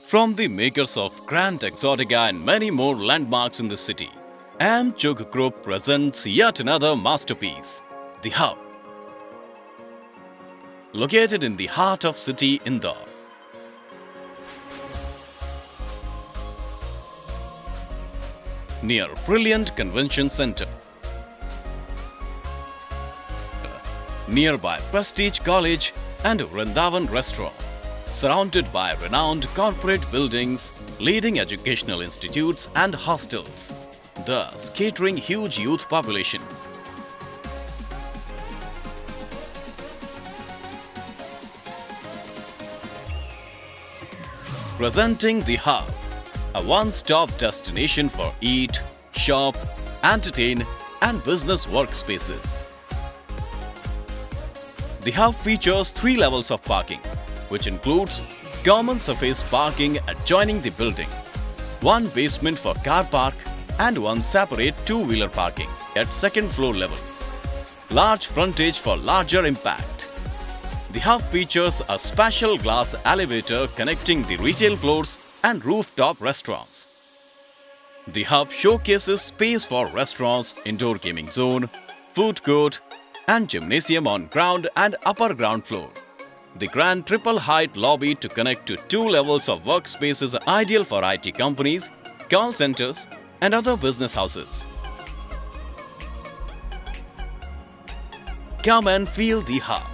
From the makers of Grand Exotica and many more landmarks in the city, M.Chugh Group presents yet another masterpiece, The Hub. Located in the heart of city Indore. Near Brilliant Convention Center. Nearby Prestige College and Vrindavan Restaurant. Surrounded by renowned corporate buildings, leading educational institutes and hostels, thus catering huge youth population. Presenting The Hub, a one-stop destination for eat, shop, entertain and business workspaces. The Hub features 3 levels of parking, which includes common surface parking adjoining the building, 1 basement for car park and 1 separate 2-wheeler parking at 2nd floor level. Large frontage for larger impact. The Hub features a special glass elevator connecting the retail floors and rooftop restaurants. The Hub showcases space for restaurants, indoor gaming zone, food court and gymnasium on ground and upper ground floor. The grand triple-height lobby to connect to 2 levels of workspaces ideal for IT companies, call centers and other business houses. Come and feel The Hub.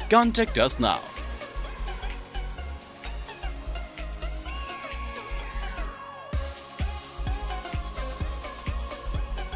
Contact us now.